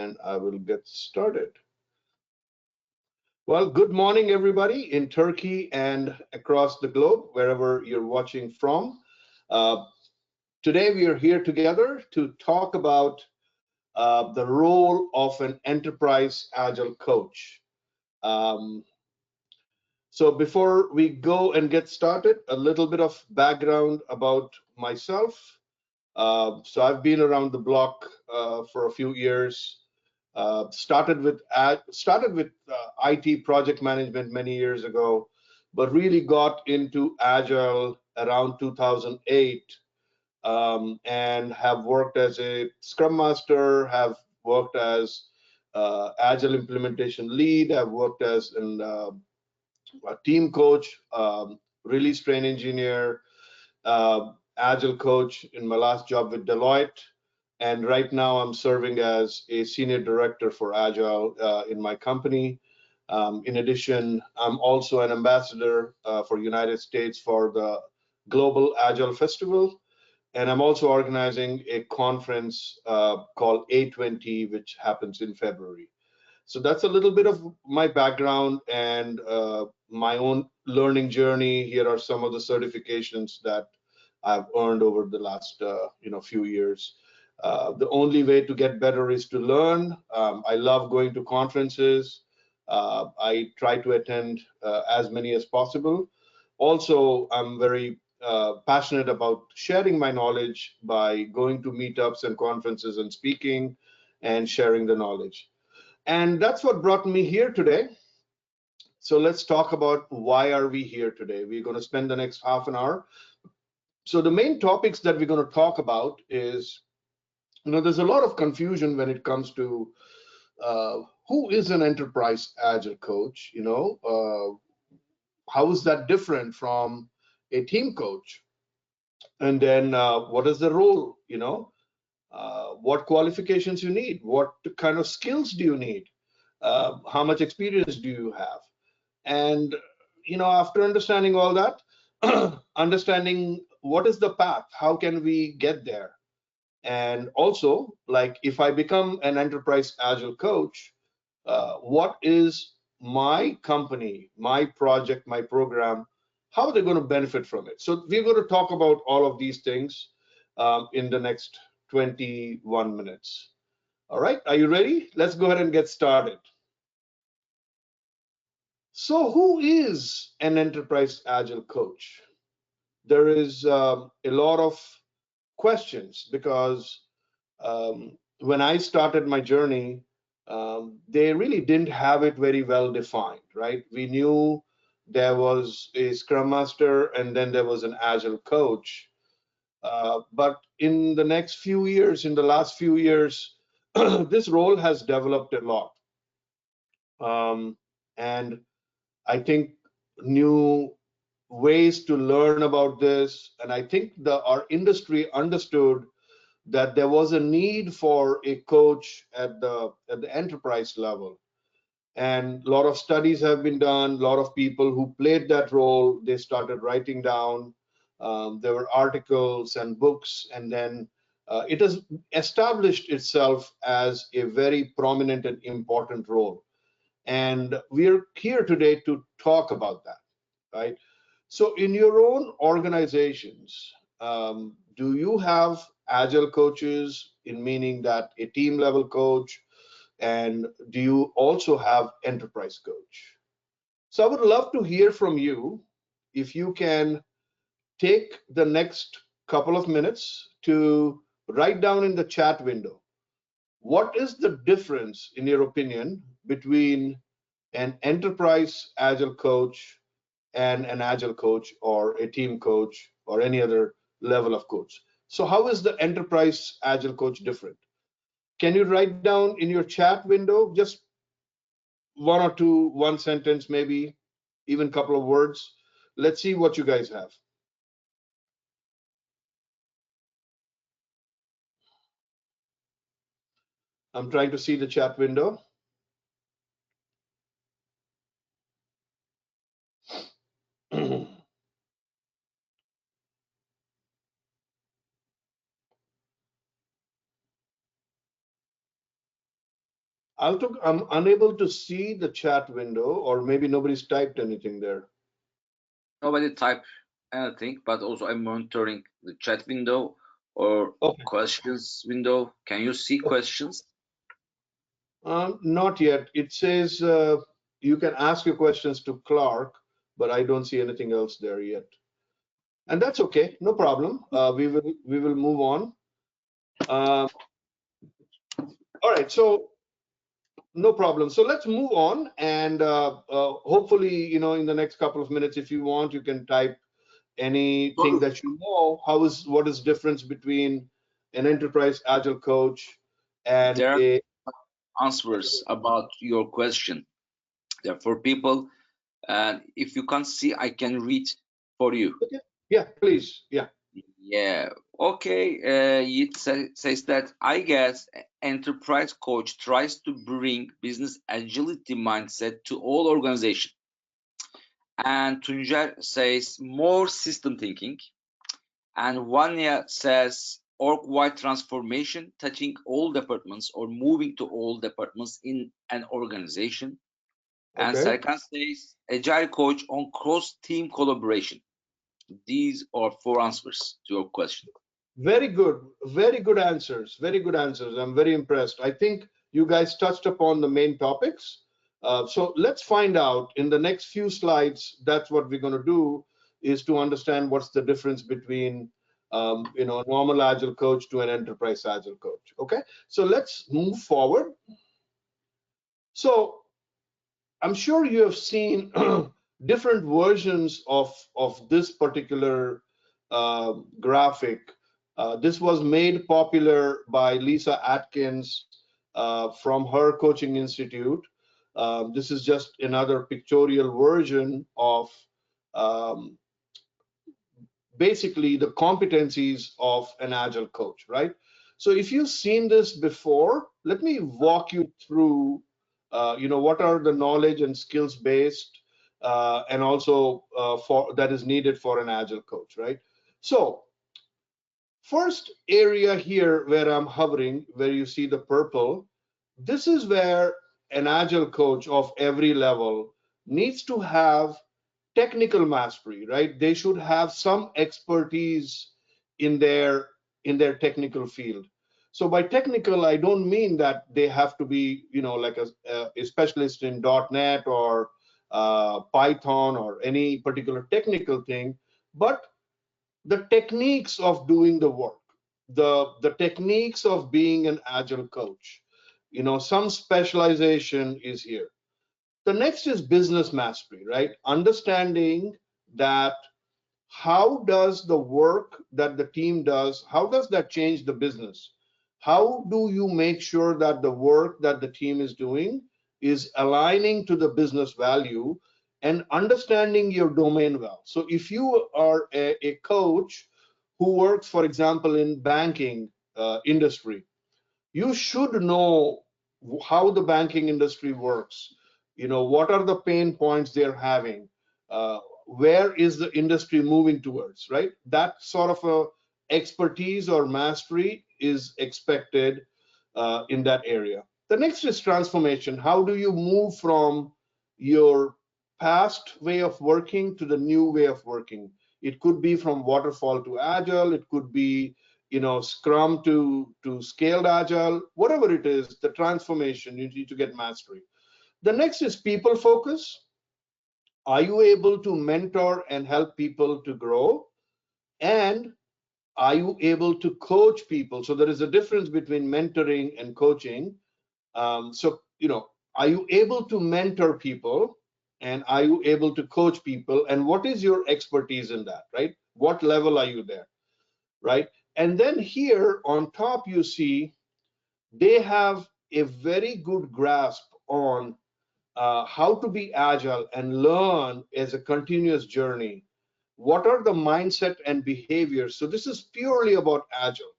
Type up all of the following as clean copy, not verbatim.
and I will get started. Well, good morning, everybody in Turkey and across the globe, wherever you're watching from. Uh, Today, we are here together to talk about the role of an enterprise agile coach. Um, so before we go and get started, a little bit of background about myself. So I've been around the block for a few years. Started with IT project management many years ago, but really got into agile around 2008, and have worked as a Scrum Master, have worked as agile implementation lead, have worked as a team coach, release train engineer, agile coach in my last job with Deloitte. And right now I'm serving as a senior director for Agile in my company. In addition, I'm also an ambassador for United States for the Global Agile Festival. And I'm also organizing a conference called A20, which happens in February. So that's a little bit of my background and my own learning journey. Here are some of the certifications that I've earned over the last few years. The only way to get better is to learn. I love going to conferences. I try to attend as many as possible. Also, I'm very passionate about sharing my knowledge by going to meetups and conferences and speaking and sharing the knowledge. And that's what brought me here today. So let's talk about why are we here today. We're going to spend the next half an hour. So the main topics that we're going to talk about is, there's a lot of confusion when it comes to who is an enterprise agile coach. How is that different from a team coach? And then what is the role? What qualifications you need? What kind of skills do you need? How much experience do you have? And after understanding all that, understanding what is the path, how can we get there? And also, like, if I become an enterprise agile coach, what is my company, my project, my program, how are they going to benefit from it? So we're going to talk about all of these things in the next 21 minutes. All right, are you ready? Let's go ahead and get started. So who is an enterprise agile coach? There is a lot of questions because when I started my journey, they really didn't have it very well defined, right? We knew there was a Scrum Master and then there was an Agile coach. But in the last few years, this role has developed a lot. And I think new ways to learn about this, and I think our industry understood that there was a need for a coach at the enterprise level. And a lot of studies have been done. A lot of people who played that role, they started writing down. There were articles and books, and then it has established itself as a very prominent and important role. And we're here today to talk about that, right? So in your own organizations, do you have agile coaches, in meaning that a team level coach, and do you also have enterprise coach? So I would love to hear from you. If you can take the next couple of minutes to write down in the chat window, what is the difference, in your opinion, between an enterprise agile coach and an agile coach or a team coach or any other level of coach? So how is the enterprise agile coach different? Can you write down in your chat window just one or two, one sentence, maybe even a couple of words? Let's see what you guys have. I'm trying to see the chat window. I'm unable to see the chat window, or maybe nobody's typed anything there. Nobody type anything, but also I'm monitoring the chat window or Okay. questions window. Can you see questions? Not yet. It says you can ask your questions to Clark, but I don't see anything else there yet. And that's okay, no problem. We will move on. Uh, all right, so no problem. So let's move on, and hopefully, in the next couple of minutes, if you want, you can type anything that you know. What is difference between an enterprise agile coach and There are a answers about your question. There are for people, and if you can't see, I can read for you. okay. Yeah, please. Yeah. Yeah. Okay. It says that I guess enterprise coach tries to bring business agility mindset to all organization. And Tuncer says more system thinking. And Vanya says org-wide transformation, touching all departments or moving to all departments in an organization. And Okay. Serkan says agile coach on cross-team collaboration. These are four answers to your question. Very good. Very good answers. Very good answers. I'm very impressed. I think you guys touched upon the main topics. So let's find out in the next few slides. That's what we're going to do, is to understand what's the difference between a normal agile coach to an enterprise agile coach. Okay. So let's move forward. So I'm sure you have seen different versions of this particular graphic. This was made popular by Lisa Atkins from her coaching institute. This is just another pictorial version of um, basically the competencies of an agile coach, right? So if you've seen this before, let me walk you through, what are the knowledge and skills based, and also for that is needed for an agile coach, right? So first area here where I'm hovering, where you see the purple, this is where an agile coach of every level needs to have technical mastery, right? They should have some expertise in their technical field. So by technical, I don't mean that they have to be, like a specialist in .NET or Python or any particular technical thing, but the techniques of doing the work, the techniques of being an agile coach. Some specialization is here. The next is business mastery, right? Understanding that how does the work that the team does, how does that change the business? How do you make sure that the work that the team is doing is aligning to the business value and understanding your domain well? So if you are a coach who works, for example, in banking industry, you should know how the banking industry works. What are the pain points they're having? Where is the industry moving towards, right? That sort of a expertise or mastery is expected in that area. The next is transformation. How do you move from your past way of working to the new way of working? It could be from waterfall to agile. It could be scrum to scaled agile. Whatever it is, the transformation, you need to get mastery. The next is people focus. Are you able to mentor and help people to grow? And are you able to coach people? So there is a difference between mentoring and coaching. So are you able to mentor people, and are you able to coach people, and what is your expertise in that, right? What level are you there, right? And then here on top, you see they have a very good grasp on how to be agile and learn as a continuous journey. What are the mindset and behaviors? So this is purely about agile.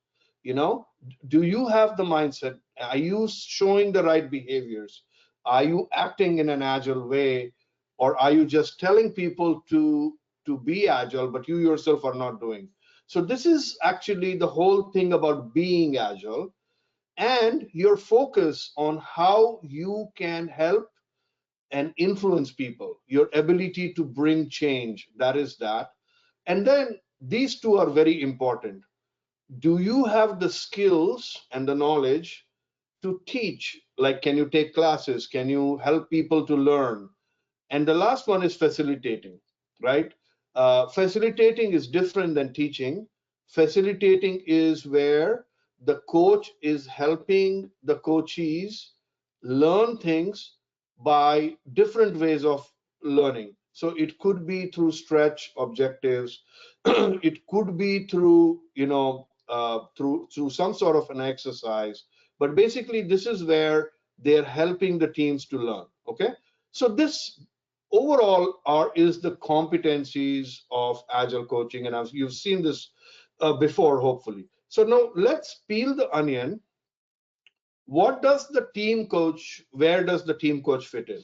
Do you have the mindset? Are you showing the right behaviors? Are you acting in an agile way, or are you just telling people to be agile, but you yourself are not doing? So this is actually the whole thing about being agile. and your focus on how you can help and influence people, your ability to bring change, that is that. And then these two are very important. Do you have the skills and the knowledge to teach? Like, can you take classes? Can you help people to learn? And the last one is facilitating, right? Facilitating is different than teaching. Facilitating is where the coach is helping the coachees learn things by different ways of learning. So it could be through stretch objectives, it could be through, through some sort of an exercise. But basically, this is where they're helping the teams to learn. Okay, so this overall are is the competencies of agile coaching, and you've seen this before, hopefully. So now let's peel the onion. What does the team coach, where does the team coach fit in?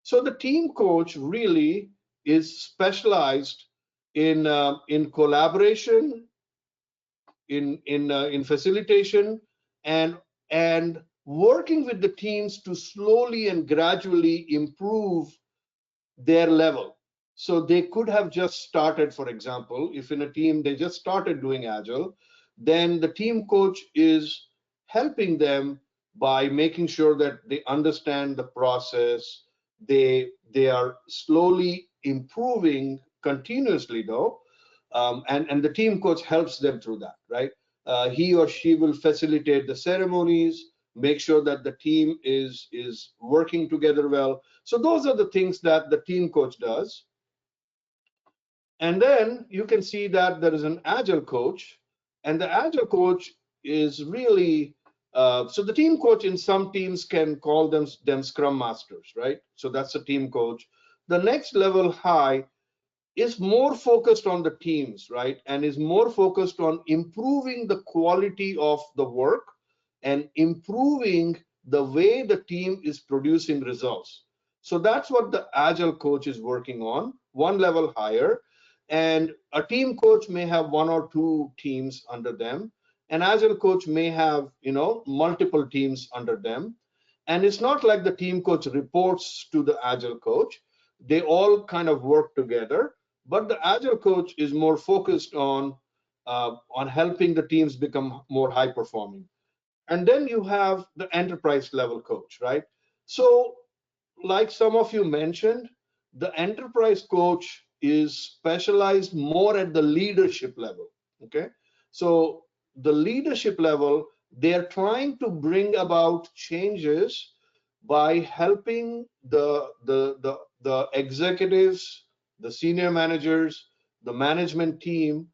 So the team coach really is specialized in collaboration, in facilitation, and working with the teams to slowly and gradually improve their level. So they could have just started, for example, if in a team they just started doing Agile, then the team coach is helping them by making sure that they understand the process. They are slowly improving continuously, though, and the team coach helps them through that, right? He or she will facilitate the ceremonies, make sure that the team is working together well. So those are the things that the team coach does. And then you can see that there is an agile coach, and the agile coach is really so the team coach in some teams can call them scrum masters, right? So that's a team coach. The next level high is more focused on the teams, right? And is more focused on improving the quality of the work and improving the way the team is producing results. So that's what the agile coach is working on, one level higher. And a team coach may have one or two teams under them. An agile coach may have, multiple teams under them. And it's not like the team coach reports to the agile coach. They all kind of work together, but the agile coach is more focused on helping the teams become more high performing. And then you have the enterprise level coach, right? So like some of you mentioned, the enterprise coach is specialized more at the leadership level. Okay, so the leadership level, they're trying to bring about changes by helping the executives, the senior managers, the management team,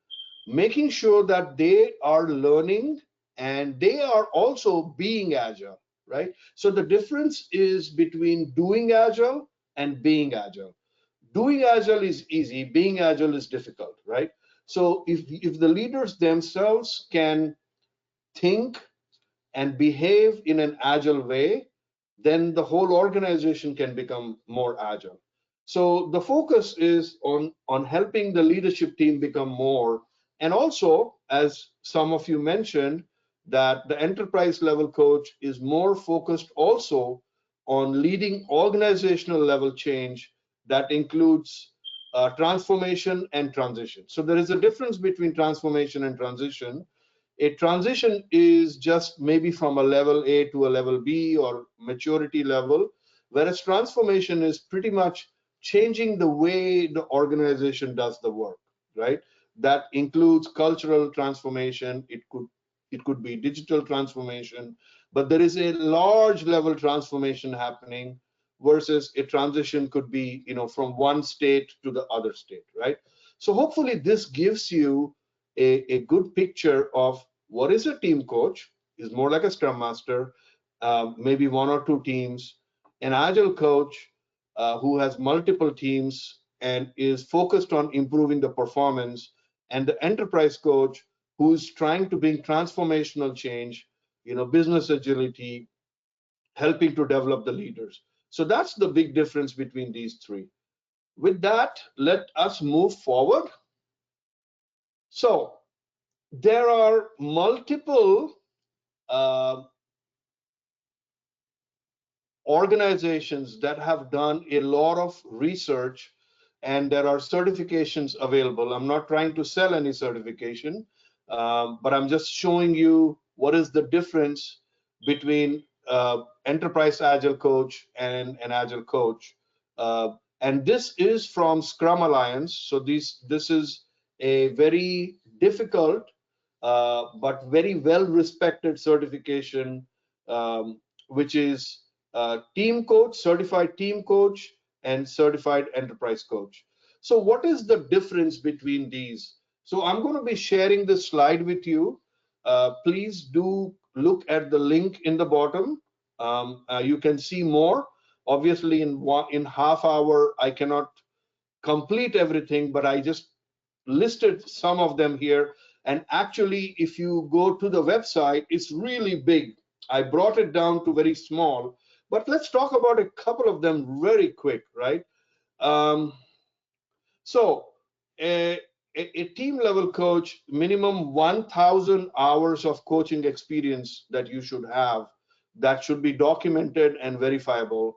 making sure that they are learning and they are also being agile, right? So the difference is between doing agile and being agile. Doing agile is easy, being agile is difficult, right? So if the leaders themselves can think and behave in an agile way, then the whole organization can become more agile. So the focus is on helping the leadership team become more, and also, as some of you mentioned, that the enterprise level coach is more focused also on leading organizational level change that includes transformation and transition. So there is a difference between transformation and transition. A transition is just maybe from a level A to a level B or maturity level, whereas transformation is pretty much changing the way the organization does the work, right? That includes cultural transformation. It could be digital transformation, but there is a large level transformation happening versus a transition could be, from one state to the other state, right? So hopefully this gives you a good picture of what is a team coach. Is more like a scrum master, maybe one or two teams. An agile coach who has multiple teams and is focused on improving the performance, and the enterprise coach who's trying to bring transformational change, business agility, helping to develop the leaders. So that's the big difference between these three. With that, let us move forward. So there are multiple uh, organizations that have done a lot of research, and there are certifications available. I'm not trying to sell any certification, but I'm just showing you what is the difference between Enterprise Agile Coach and an Agile Coach. Uh, and this is from Scrum Alliance. So this is a very difficult but very well respected certification, which is team coach, certified team coach, and certified enterprise coach. So what is the difference between these? So I'm going to be sharing this slide with you. Please do look at the link in the bottom. You can see more. Obviously, in half hour, I cannot complete everything, but I just listed some of them here. And actually, if you go to the website, it's really big. I brought it down to very small, but let's talk about a couple of them very quick, right? Um, so a team level coach, minimum 1,000 hours of coaching experience that you should have, that should be documented and verifiable,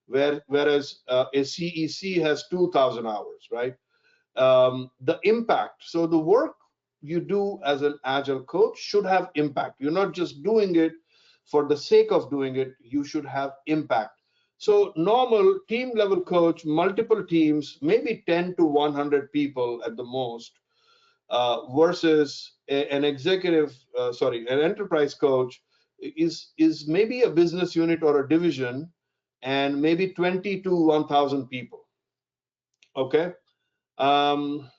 whereas a CEC has 2,000 hours, right? The impact. So the work you do as an agile coach should have impact. You're not just doing it for the sake of doing it. You should have impact. So normal team level coach, multiple teams, maybe 10 to 100 people at the most, versus an an enterprise coach is maybe a business unit or a division, and maybe 20 to 1,000 people. Okay. Um,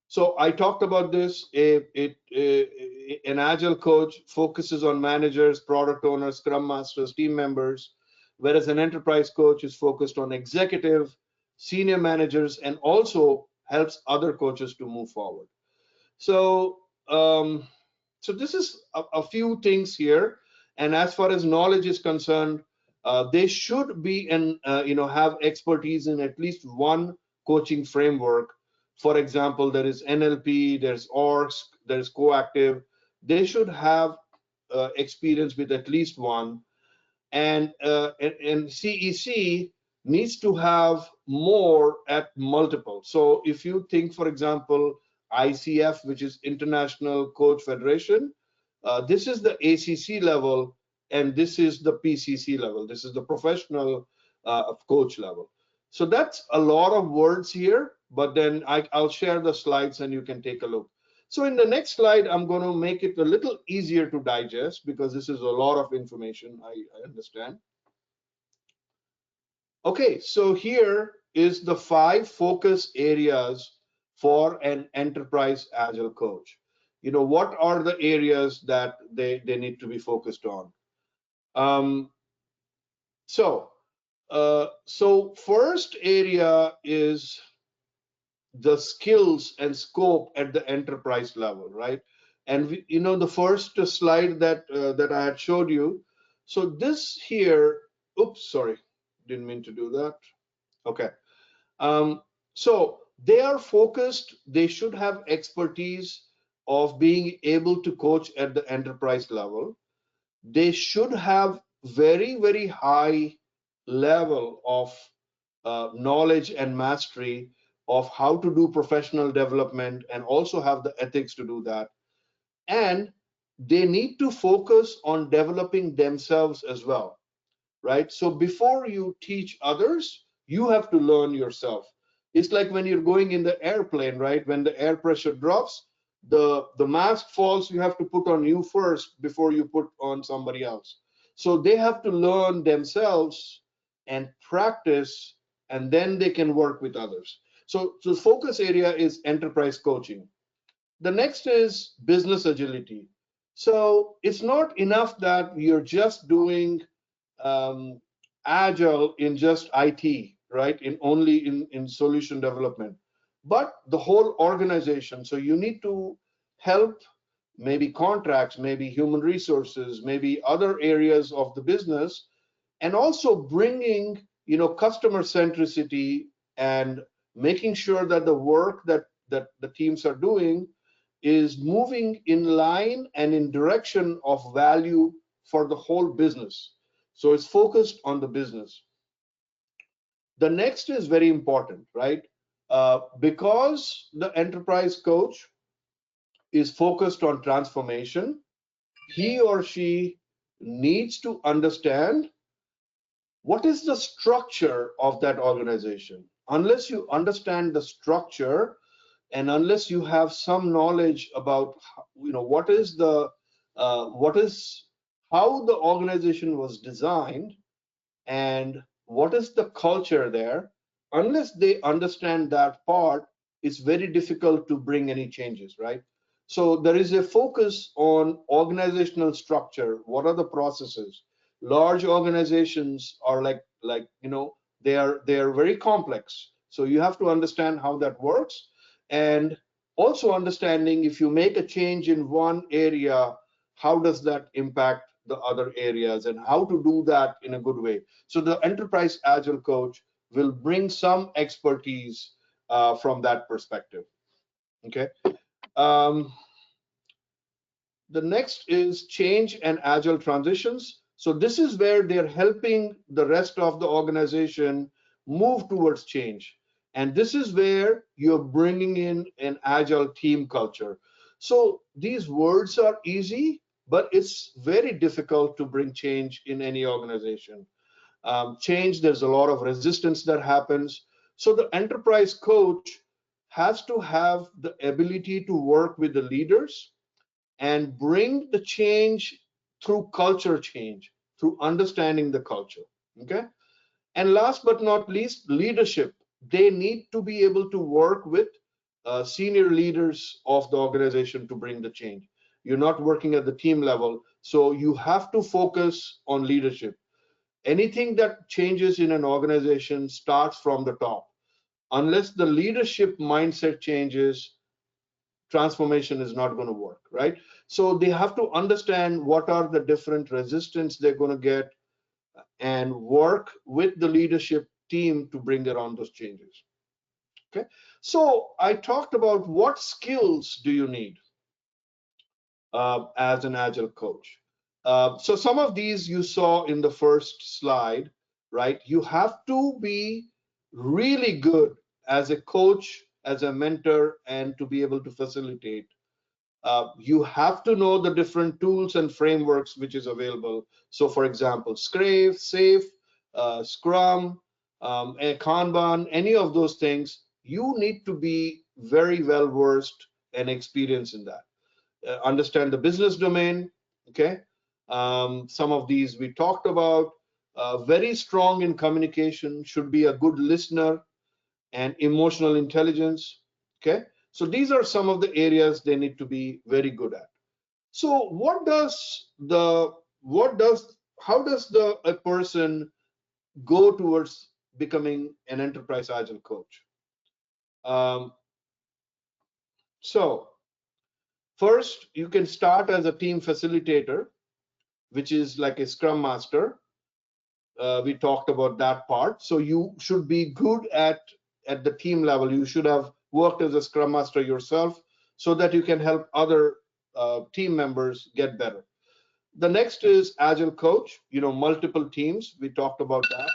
So I talked about this. An agile coach focuses on managers, product owners, scrum masters, team members, whereas an enterprise coach is focused on executive, senior managers, and also helps other coaches to move forward. So, so this is a few things here. And as far as knowledge is concerned, they should be have expertise in at least one coaching framework. For example, there is NLP, there's ORSC, there's Coactive. They should have experience with at least one, and CEC needs to have more at multiple. So if you think, for example, ICF, which is International Coach Federation, this is the ACC level, and this is the PCC level. This is the professional coach level. So that's a lot of words here, but then I'll share the slides and you can take a look. So in the next slide, I'm going to make it a little easier to digest because this is a lot of information, I understand. Okay, so here is the 5 focus areas for an enterprise agile coach. What are the areas that they need to be focused on? So first area is the skills and scope at the enterprise level, right? And the first slide that I had showed you. So this here, oops, sorry, didn't mean to do that. Okay. So they are focused. They should have expertise of being able to coach at the enterprise level. They should have very, very high level of knowledge and mastery of how to do professional development, and also have the ethics to do that. And they need to focus on developing themselves as well, right? So before you teach others, you have to learn yourself. It's like when you're going in the airplane, right? When the air pressure drops, the mask falls, you have to put on you first before you put on somebody else. So they have to learn themselves and practice, and then they can work with others. So the focus area is enterprise coaching. The next is business agility. So it's not enough that you're just doing agile in just IT, right? In only in solution development, but the whole organization. So you need to help maybe contracts, maybe human resources, maybe other areas of the business, and also bringing customer centricity and making sure that the work that the teams are doing is moving in line and in direction of value for the whole business. So it's focused on the business. The next is very important, right? Because the enterprise coach is focused on transformation, he or she needs to understand what is the structure of that organization. Unless you understand the structure, and unless you have some knowledge about, what is the what is how the organization was designed and what is the culture there, unless they understand that part, it's very difficult to bring any changes, right? So there is a focus on organizational structure. What are the processes? Large organizations are they are very complex, so you have to understand how that works, and also understanding if you make a change in one area, how does that impact the other areas, and how to do that in a good way. So the enterprise agile coach will bring some expertise from that perspective. Okay. Um, the next is change and agile transitions. So this is where they're helping the rest of the organization move towards change. And this is where you're bringing in an agile team culture. So these words are easy, but it's very difficult to bring change in any organization. Change, there's a lot of resistance that happens. So the enterprise coach has to have the ability to work with the leaders and bring the change through culture change, through understanding the culture. Okay. And last but not least, leadership. They need to be able to work with senior leaders of the organization to bring the change. You're not working at the team level, so you have to focus on leadership. Anything that changes in an organization starts from the top. Unless the leadership mindset changes, transformation is not going to work, right? So they have to understand what are the different resistance they're going to get and work with the leadership team to bring around those changes. Okay, so I talked about what skills do you need as an agile coach. So some of these you saw in the first slide, right? You have to be really good as a coach, as a mentor, and to be able to facilitate. You have to know the different tools and frameworks which is available. So for example, Scrave, Safe, Scrum, a Kanban, any of those things, you need to be very well versed and experienced in that. Understand the business domain. Okay. Some of these we talked about. Very strong in communication, should be a good listener, and emotional intelligence. Okay. So these are some of the areas they need to be very good at. So how does a person go towards becoming an enterprise agile coach? Um, so first, you can start as a team facilitator, which is like a scrum master. We talked about that part. So you should be good at the team level. You should have worked as a scrum master yourself so that you can help other team members get better. The next is agile coach, multiple teams. We talked about that.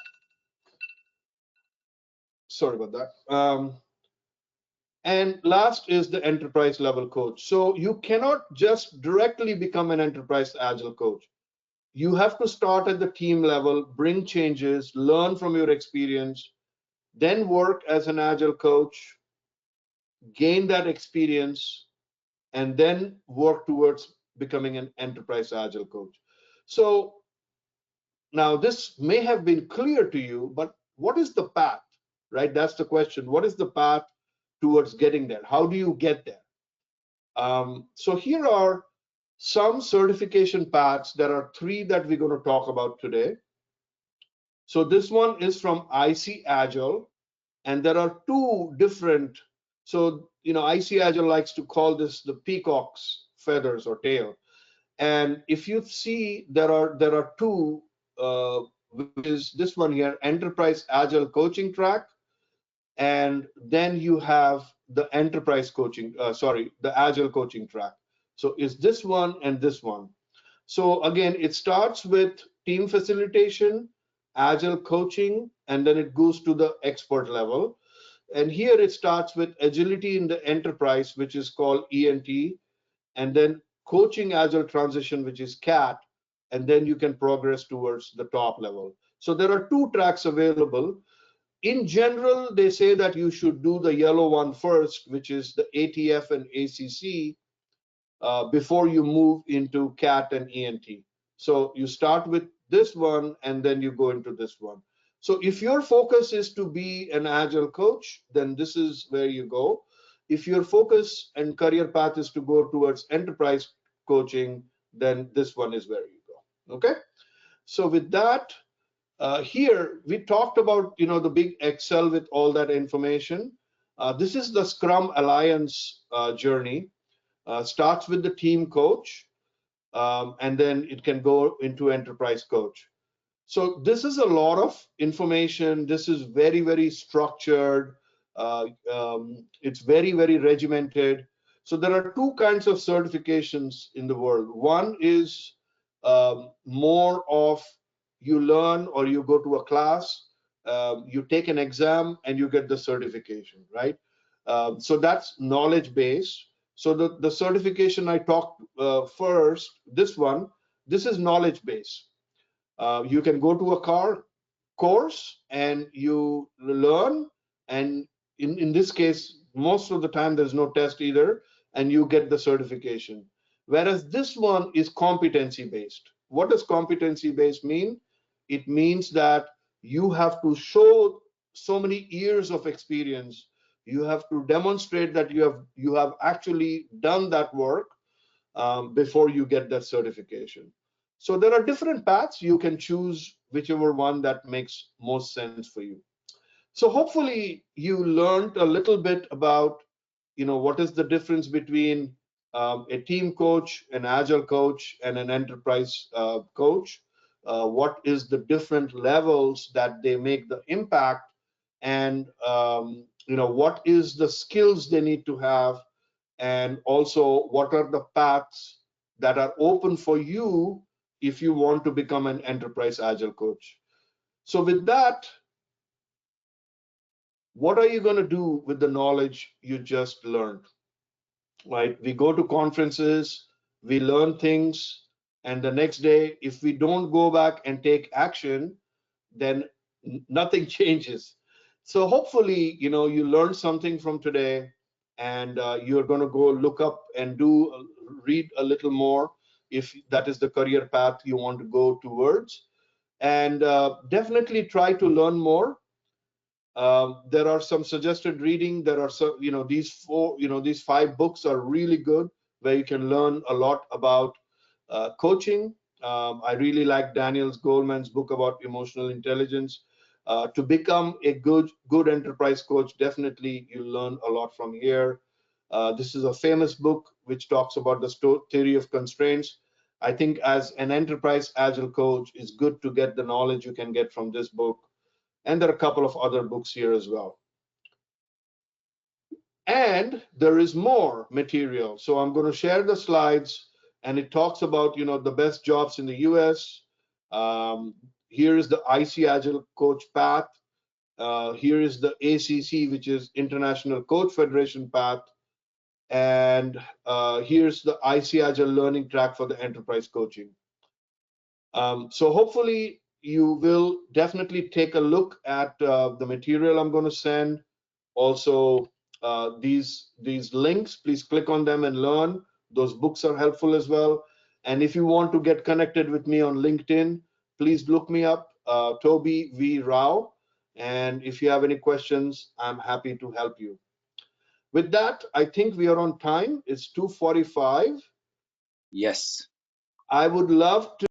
Sorry about that. And last is the enterprise level coach. So you cannot just directly become an enterprise agile coach. You have to start at the team level, bring changes, learn from your experience, then work as an agile coach, gain that experience, and then work towards becoming an enterprise agile coach. So now this may have been clear to you, but what is the path, right? That's the question. What is the path towards getting there? How do you get there? So here are some certification paths. There are three that we're going to talk about today. So this one is from IC Agile, and there are two different. So IC Agile likes to call this the peacock's feathers or tail. And if you see, there are two, which is this one here, Enterprise Agile Coaching Track, and then you have the enterprise coaching, the agile coaching track. So it's this one and this one. So again, it starts with team facilitation, agile coaching, and then it goes to the expert level. And here it starts with agility in the enterprise, which is called ENT, and then coaching agile transition, which is CAT, and then you can progress towards the top level. So there are two tracks available. In general, they say that you should do the yellow one first, which is the ATF and ACC, before you move into CAT and ENT. So you start with this one and then you go into this one. So if your focus is to be an agile coach, then this is where you go. If your focus and career path is to go towards enterprise coaching, then this one is where you go. Okay. So with that, here we talked about the big Excel with all that information. This is the Scrum Alliance journey. Starts with the team coach, and then it can go into enterprise coach. So this is a lot of information. This is very, very structured. It's very, very regimented. So there are two kinds of certifications in the world. One is more of you learn or you go to a class, you take an exam and you get the certification, right? So that's knowledge base. So the certification I talked first, this is knowledge base. You can go to a course and you learn, and in this case, most of the time there's no test either, and you get the certification. Whereas this one is competency based. What does competency based mean? It means that you have to show so many years of experience. You have to demonstrate that you have actually done that work before you get that certification. So there are different paths. You can choose whichever one that makes most sense for you. So hopefully you learned a little bit about, what is the difference between a team coach, an agile coach, and an enterprise coach. What is the different levels that they make the impact, and what is the skills they need to have, and also what are the paths that are open for you if you want to become an enterprise agile coach. So with that, what are you going to do with the knowledge you just learned? Right? We go to conferences, we learn things, and the next day, if we don't go back and take action, then nothing changes. So hopefully, you learned something from today, and you're going to go look up and read a little more if that is the career path you want to go towards, and definitely try to learn more. There are some suggested reading. There are some, these 5 books are really good, where you can learn a lot about coaching. I really like Daniel Goleman's book about emotional intelligence. To become a good enterprise coach, definitely you learn a lot from here. This is a famous book which talks about the theory of constraints. I think as an enterprise agile coach, it's good to get the knowledge you can get from this book. And there are a couple of other books here as well. And there is more material. So I'm going to share the slides, and it talks about, the best jobs in the US. Here is the IC Agile Coach path. Here is the ACC, which is International Coach Federation path. And here's the IC Agile Learning track for the enterprise coaching. So hopefully you will definitely take a look at the material I'm going to send. Also, these links, please click on them and learn. Those books are helpful as well. And if you want to get connected with me on LinkedIn, please look me up, Toby V Rao. And if you have any questions, I'm happy to help you. With that, I think we are on time. It's 2:45. Yes. I would love to